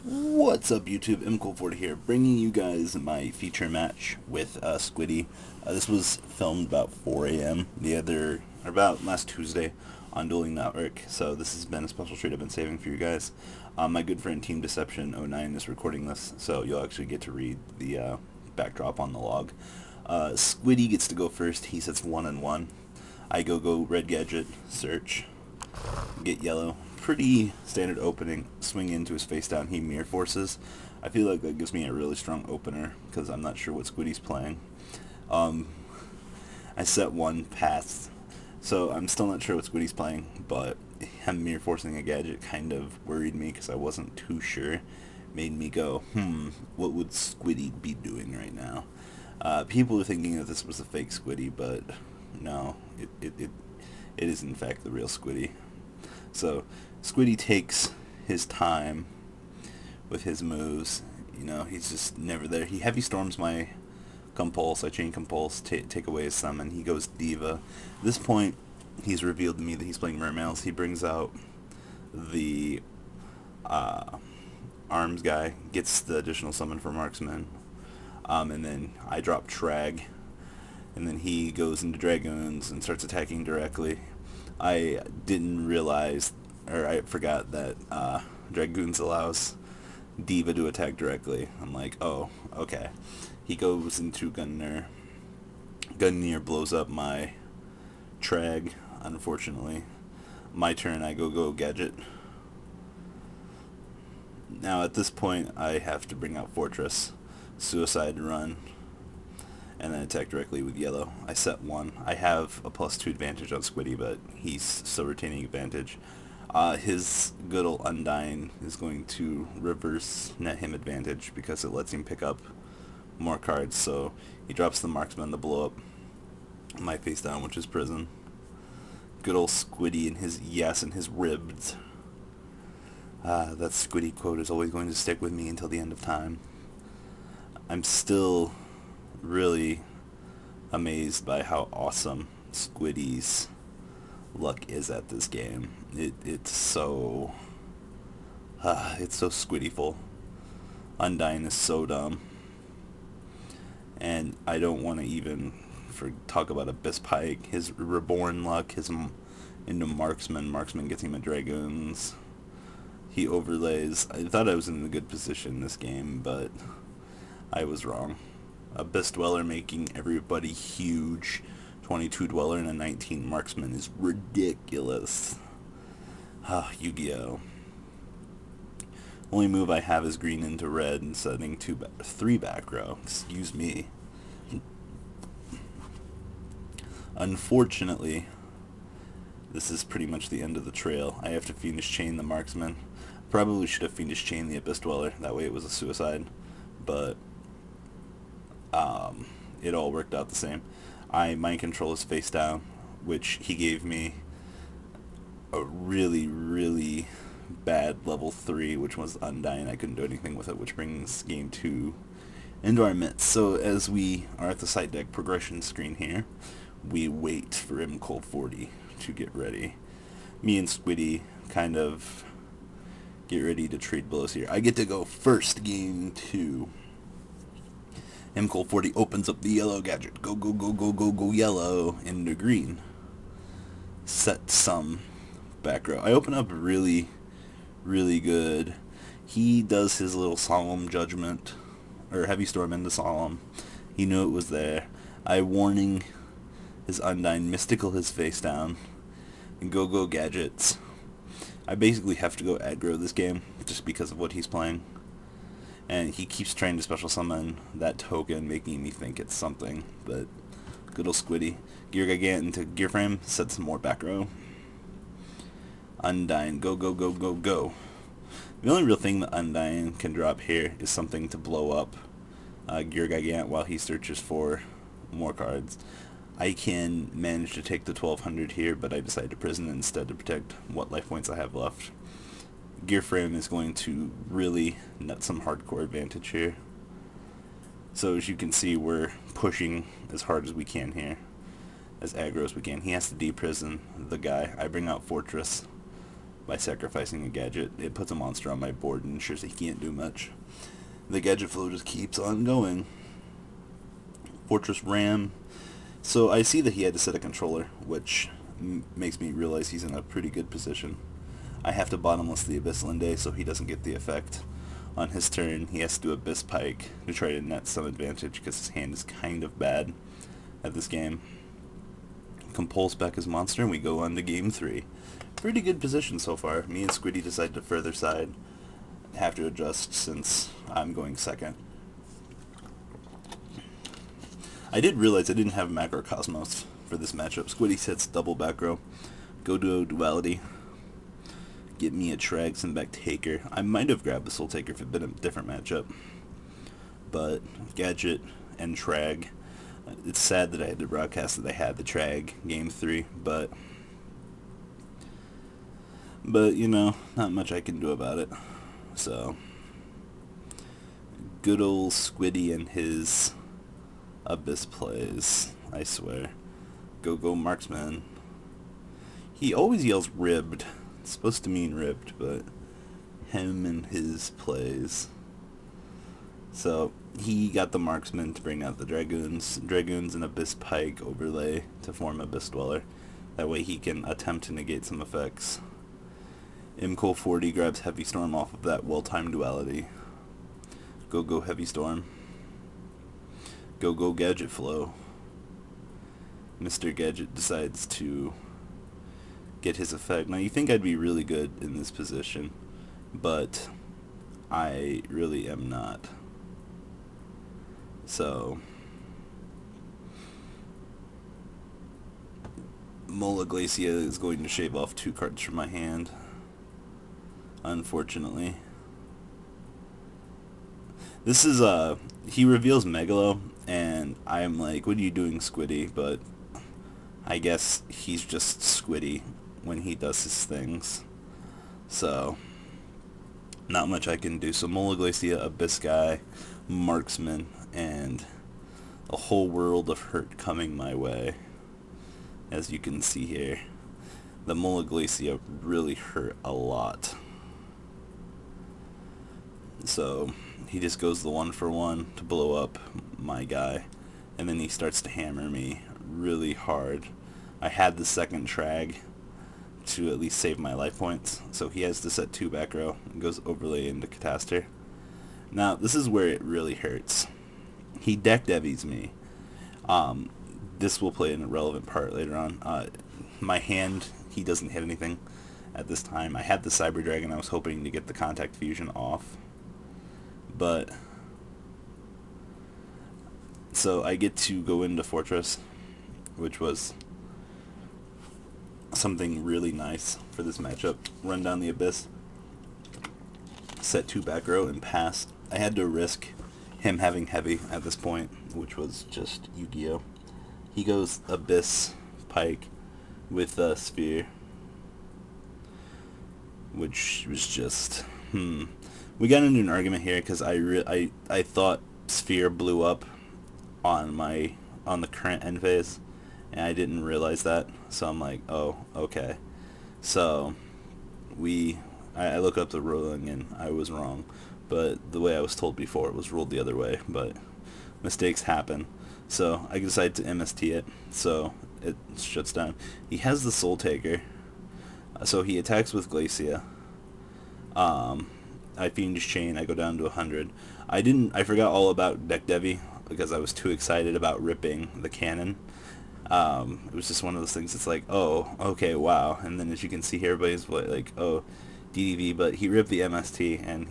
What's up YouTube, Mkohl40 here, bringing you guys my feature match with Squiddy. This was filmed about 4 a.m. about last Tuesday on Dueling Network, so this has been a special treat I've been saving for you guys. My good friend Team Deception09 is recording this, so you'll actually get to read the backdrop on the log. Squiddy gets to go first. He sets 1 and 1. I go red gadget, search, get yellow. Pretty standard opening, swing into his face down, he mirror forces. I feel like that gives me a really strong opener because I'm not sure what Squiddy's playing. I set 1 pass, so I'm still not sure what Squiddy's playing, but him mirror forcing a gadget kind of worried me because I wasn't too sure. Made me go, what would Squiddy be doing right now? People are thinking that this was a fake Squiddy, but no, it is in fact the real Squiddy. So Squiddy takes his time with his moves. You know, he's just never there. He heavy storms my compulse. I chain compulse, take away his summon. He goes diva. At this point, he's revealed to me that he's playing mermaids. He brings out the arms guy, gets the additional summon for marksman, and then I drop trag, and then he goes into dragoons and starts attacking directly. I didn't realize, or I forgot that dragoons allows diva to attack directly. I'm like, oh, okay. He goes into Gunner. Gunner blows up my trag, unfortunately. My turn, I go gadget. Now at this point I have to bring out Fortress, suicide run, and then attack directly with yellow. I set 1. I have a +2 advantage on Squiddy, but he's still retaining advantage. His good old Undying is going to reverse net him advantage because it lets him pick up more cards, so he drops the marksman to blow up my face down, which is prison. Good old Squiddy and his yes and his ribs. That Squiddy quote is always going to stick with me until the end of time. I'm still really amazed by how awesome Squiddy's luck is at this game. It's so Squiddyful. Undying is so dumb, and I don't want to even talk about Abyss Pike. His reborn luck, his into marksman. Marksman gets him a dragoons. He overlays. I thought I was in a good position in this game, but I was wrong. Abyss Dweller making everybody huge. 22 Dweller and a 19 Marksman is ridiculous. Yu-Gi-Oh! Only move I have is green into red and setting 3 back row. Excuse me. Unfortunately, this is pretty much the end of the trail. I have to Fiendish Chain the Marksman. Probably should have Fiendish Chain the Abyss Dweller. That way it was a suicide. But it all worked out the same. I mind control his face down, which he gave me a really bad level 3, which was Undying. I couldn't do anything with it, which brings game 2 into our midst. So as we are at the side deck progression screen here, we wait for Mkohl40 to get ready. Me and Squiddy kind of get ready to trade blows here. I get to go first, game 2. Mkohl40 opens up the yellow gadget. Go yellow into green. Set some back row. I open up really good. He does his little solemn judgment, or heavy storm into solemn. He knew it was there. I warning his Undying, mystical his face down, and go gadgets. I basically have to go aggro this game just because of what he's playing. And he keeps trying to special summon that token, making me think it's something, but good old Squiddy. Gear Gigant into Gear Frame, set some more back row. Undying, go. The only real thing that Undying can drop here is something to blow up Gear Gigant while he searches for more cards. I can manage to take the 1200 here, but I decided to prison instead to protect what life points I have left. Gear Frame is going to really nut some hardcore advantage here. So as you can see, we're pushing as hard as we can here, as aggro as we can. He has to deprison the guy. I bring out Fortress, by sacrificing a gadget. It puts a monster on my board and ensures he can't do much. The gadget flow just keeps on going. Fortress Ram. So I see that he had to set a controller, which makes me realize he's in a pretty good position. I have to bottomless the Abyss Linde so he doesn't get the effect. On his turn, he has to do Abyss Pike to try to net some advantage because his hand is kind of bad at this game. Compulse back his monster and we go on to game 3. Pretty good position so far. Me and Squiddy decide to further side. Have to adjust since I'm going second. I did realize I didn't have Macro Cosmos for this matchup. Squiddy sets double back row. Go to Duality. Get me a Trag, send back Taker. I might have grabbed the Soul Taker if it had been a different matchup. But Gadget and Trag. It's sad that I had to broadcast that I had the Trag game 3, but you know, not much I can do about it. So good old Squiddy and his Abyss plays, I swear. Go Marksman. He always yells ribbed. It's supposed to mean ribbed, but him and his plays. So he got the Marksman to bring out the Dragoons and Abyss Pike overlay to form Abyss Dweller. That way he can attempt to negate some effects. Mkohl40 grabs Heavy Storm off of that well-timed Duality. Go Heavy Storm. Go Gadget Flow. Mr. Gadget decides to get his effect. Now you think I'd be really good in this position, but I really am not. So Mola Glacia is going to shave off 2 cards from my hand, unfortunately. This is he reveals Megalo and I'm like, what are you doing, Squiddy? But I guess he's just Squiddy when he does his things. So not much I can do. So Mola Glacia, Abyss Guy, Marksman, and a whole world of hurt coming my way. As you can see here, the Mola Glacia really hurt a lot. So he just goes the 1-for-1 to blow up my guy, and then he starts to hammer me really hard. I had the second Trag to at least save my life points, so he has to set 2 back row and goes overlay into Catastor. Now this is where it really hurts. He deck devies me. This will play an irrelevant part later on. My hand, he doesn't hit anything at this time. I had the Cyber Dragon. I was hoping to get the Contact Fusion off, but so I get to go into Fortress, which was something really nice for this matchup. Run down the Abyss, set 2 back row, and pass. I had to risk him having heavy at this point, which was just Yu-Gi-Oh! He goes Abyss Pike with a Sphere, which was just we got into an argument here because I thought Sphere blew up on the current end phase, and I didn't realize that. So I'm like, oh, okay. So I look up the ruling and I was wrong, but the way I was told before, it was ruled the other way. But mistakes happen. So I decided to MST it, so it shuts down. He has the Soul Taker, so he attacks with Glacia. I Fiendish Chain, I go down to 100. I forgot all about deck devi because I was too excited about ripping the cannon. It was just one of those things. It's like, oh, okay, wow. And then as you can see here, everybody's like, oh, DDV, but he ripped the MST and